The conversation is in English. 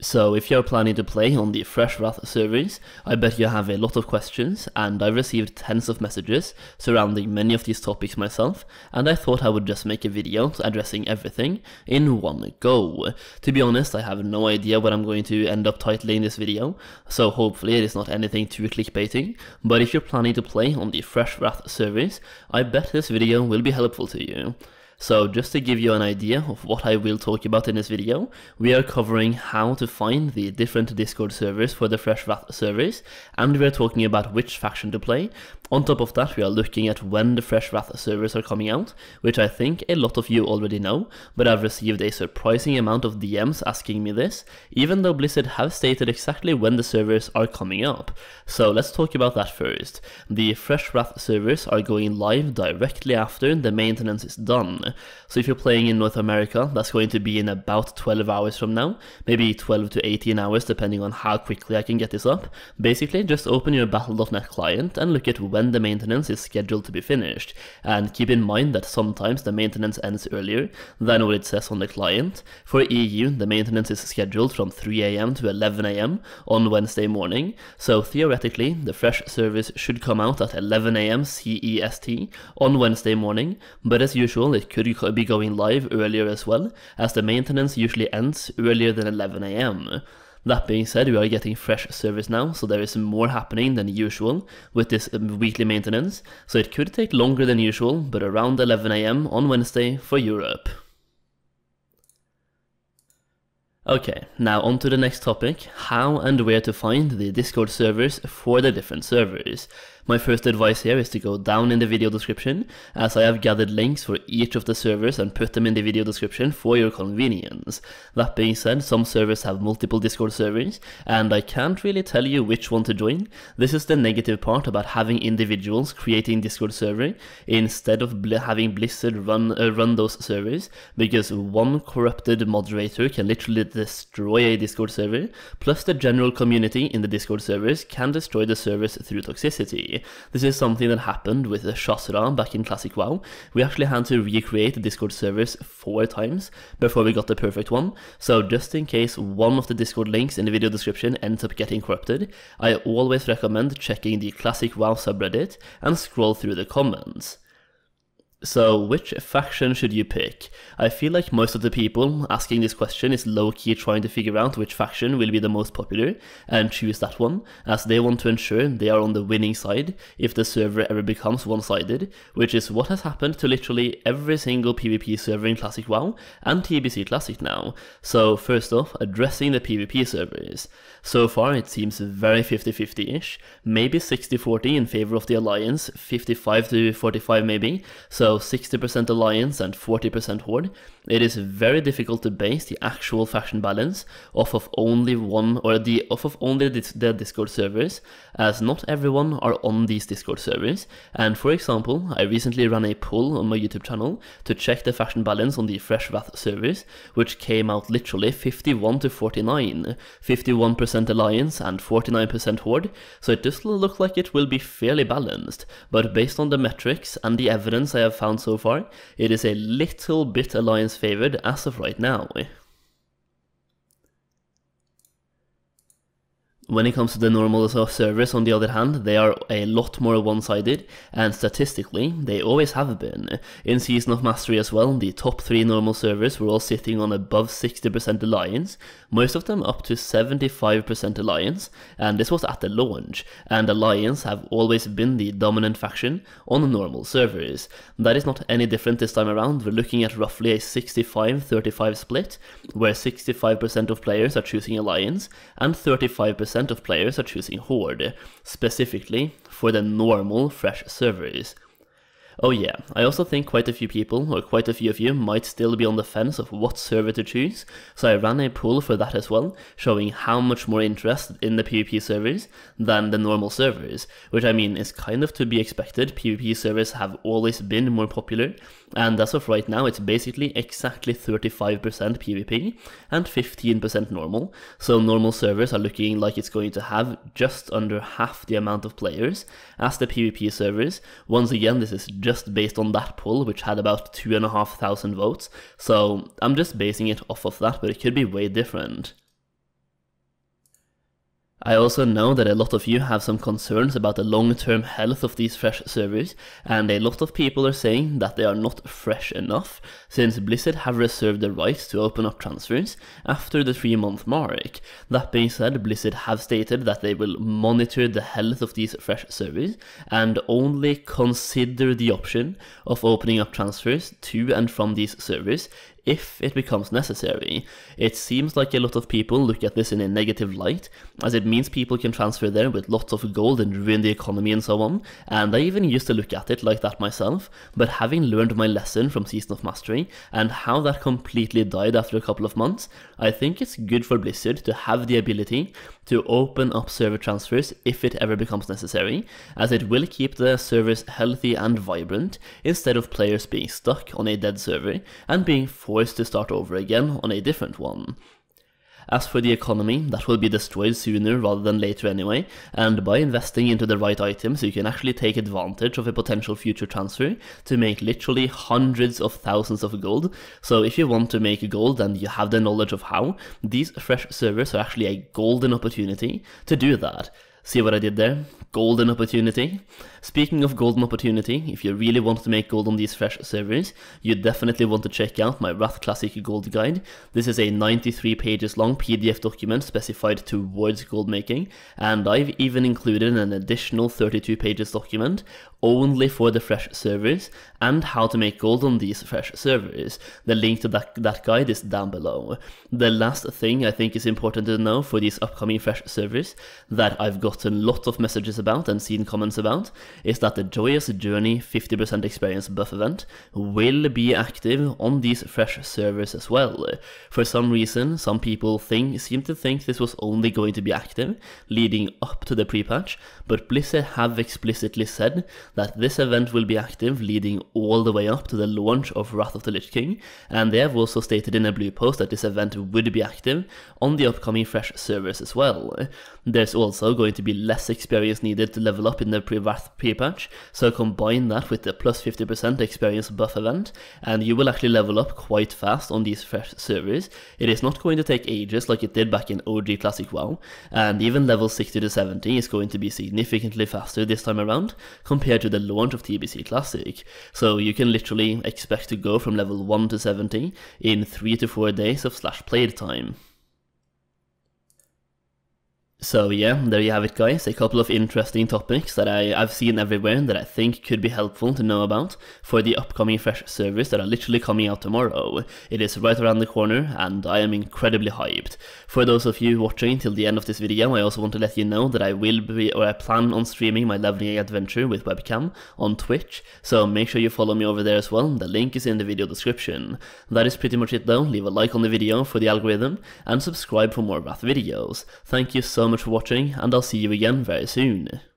So if you're planning to play on the Fresh Wrath servers, I bet you have a lot of questions, and I've received tens of messages surrounding many of these topics myself, and I thought I would just make a video addressing everything in one go. To be honest, I have no idea what I'm going to end up titling this video, so hopefully it is not anything too clickbaiting, but if you're planning to play on the Fresh Wrath servers, I bet this video will be helpful to you. So just to give you an idea of what I will talk about in this video, we are covering how to find the different Discord servers for the Fresh Wrath servers, and we are talking about which faction to play. On top of that, we are looking at when the Fresh Wrath servers are coming out, which I think a lot of you already know, but I've received a surprising amount of DMs asking me this, even though Blizzard have stated exactly when the servers are coming up. So let's talk about that first. The Fresh Wrath servers are going live directly after the maintenance is done. So if you're playing in North America, that's going to be in about 12 hours from now, maybe 12 to 18 hours depending on how quickly I can get this up. Basically, just open your Battle.net client and look at when the maintenance is scheduled to be finished, and keep in mind that sometimes the maintenance ends earlier than what it says on the client. For EU, the maintenance is scheduled from 3 AM to 11 AM on Wednesday morning, so theoretically the Fresh service should come out at 11 AM CEST on Wednesday morning, but as usual it could be going live earlier as well, as the maintenance usually ends earlier than 11 AM. That being said, we are getting Fresh service now, so there is more happening than usual with this weekly maintenance, so it could take longer than usual, but around 11 AM on Wednesday for Europe. Okay, now on to the next topic, how and where to find the Discord servers for the different servers. My first advice here is to go down in the video description, as I have gathered links for each of the servers and put them in the video description for your convenience. That being said, some servers have multiple Discord servers, and I can't really tell you which one to join. This is the negative part about having individuals creating Discord server instead of having Blizzard run those servers, because one corrupted moderator can literally destroy a Discord server, plus the general community in the Discord servers can destroy the servers through toxicity. This is something that happened with Shasra back in Classic WoW. We actually had to recreate the Discord servers 4 times before we got the perfect one, so just in case one of the Discord links in the video description ends up getting corrupted, I always recommend checking the Classic WoW subreddit and scroll through the comments. So, which faction should you pick? I feel like most of the people asking this question is low-key trying to figure out which faction will be the most popular and choose that one, as they want to ensure they are on the winning side if the server ever becomes one-sided, which is what has happened to literally every single PvP server in Classic WoW and TBC Classic now. So first off, addressing the PvP servers. So far it seems very 50-50-ish, maybe 60-40 in favor of the Alliance, 55 to 45 maybe, so 60% Alliance and 40% Horde. It is very difficult to base the actual faction balance off of only the Discord servers, as not everyone are on these Discord servers. And for example, I recently ran a poll on my YouTube channel to check the faction balance on the Fresh Wrath servers, which came out literally 51 to 49, 51% Alliance and 49% Horde, so it does look like it will be fairly balanced, but based on the metrics and the evidence I have found so far, it is a little bit Alliance favored as of right now. When it comes to the normal servers, on the other hand, they are a lot more one-sided, and statistically, they always have been. In Season of Mastery as well, the top 3 normal servers were all sitting on above 60% Alliance, most of them up to 75% Alliance, and this was at the launch, and Alliance have always been the dominant faction on normal servers. That is not any different this time around. We're looking at roughly a 65-35 split, where 65% of players are choosing Alliance, and 35% of players are choosing Horde, specifically for the normal Fresh servers. Oh yeah, I also think quite a few people, or quite a few of you, might still be on the fence of what server to choose, so I ran a poll for that as well, showing how much more interest in the PvP servers than the normal servers, which I mean is kind of to be expected. PvP servers have always been more popular, and as of right now it's basically exactly 35% PvP and 15% normal, so normal servers are looking like it's going to have just under half the amount of players as the PvP servers. Once again, this is just based on that poll, which had about 2,500 votes, so I'm just basing it off of that, but it could be way different. I also know that a lot of you have some concerns about the long-term health of these fresh servers, and a lot of people are saying that they are not fresh enough, since Blizzard have reserved the right to open up transfers after the 3-month mark. That being said, Blizzard have stated that they will monitor the health of these fresh servers, and only consider the option of opening up transfers to and from these servers if it becomes necessary. It seems like a lot of people look at this in a negative light, as it means people can transfer there with lots of gold and ruin the economy and so on, and I even used to look at it like that myself, but having learned my lesson from Season of Mastery and how that completely died after a couple of months, I think it's good for Blizzard to have the ability to open up server transfers if it ever becomes necessary, as it will keep the servers healthy and vibrant instead of players being stuck on a dead server and being forced to start over again on a different one. As for the economy, that will be destroyed sooner rather than later anyway, and by investing into the right items you can actually take advantage of a potential future transfer to make literally hundreds of thousands of gold. So if you want to make gold and you have the knowledge of how, these fresh servers are actually a golden opportunity to do that. See what I did there? Golden opportunity. Speaking of golden opportunity, if you really want to make gold on these fresh servers, you definitely want to check out my Wrath Classic Gold Guide. This is a 93 pages long PDF document specified towards gold making, and I've even included an additional 32 pages document only for the fresh servers and how to make gold on these fresh servers. The link to that guide is down below. The last thing I think is important to know for these upcoming fresh servers that I've gotten lots of messages about and seen comments about is that the Joyous Journey 50% experience buff event will be active on these fresh servers as well. For some reason, some people seem to think this was only going to be active leading up to the pre-patch, but Blizzard have explicitly said that this event will be active leading all the way up to the launch of Wrath of the Lich King, and they have also stated in a blue post that this event would be active on the upcoming fresh servers as well. There's also going to be less experience needed to level up in the Wrath pre-patch, so combine that with the plus 50% experience buff event, and you will actually level up quite fast on these fresh servers. It is not going to take ages like it did back in OG Classic WoW, and even level 60 to 70 is going to be significantly faster this time around compared to the launch of TBC Classic. So you can literally expect to go from level 1 to 70 in 3 to 4 days of /played time. So yeah, there you have it guys, a couple of interesting topics that I've seen everywhere that I think could be helpful to know about for the upcoming fresh servers that are literally coming out tomorrow. It is right around the corner and I am incredibly hyped. For those of you watching till the end of this video, I also want to let you know that I plan on streaming my leveling adventure with webcam on Twitch, so make sure you follow me over there as well. The link is in the video description. That is pretty much it though. Leave a like on the video for the algorithm and subscribe for more Wrath videos. Thank you so much for watching, and I'll see you again very soon.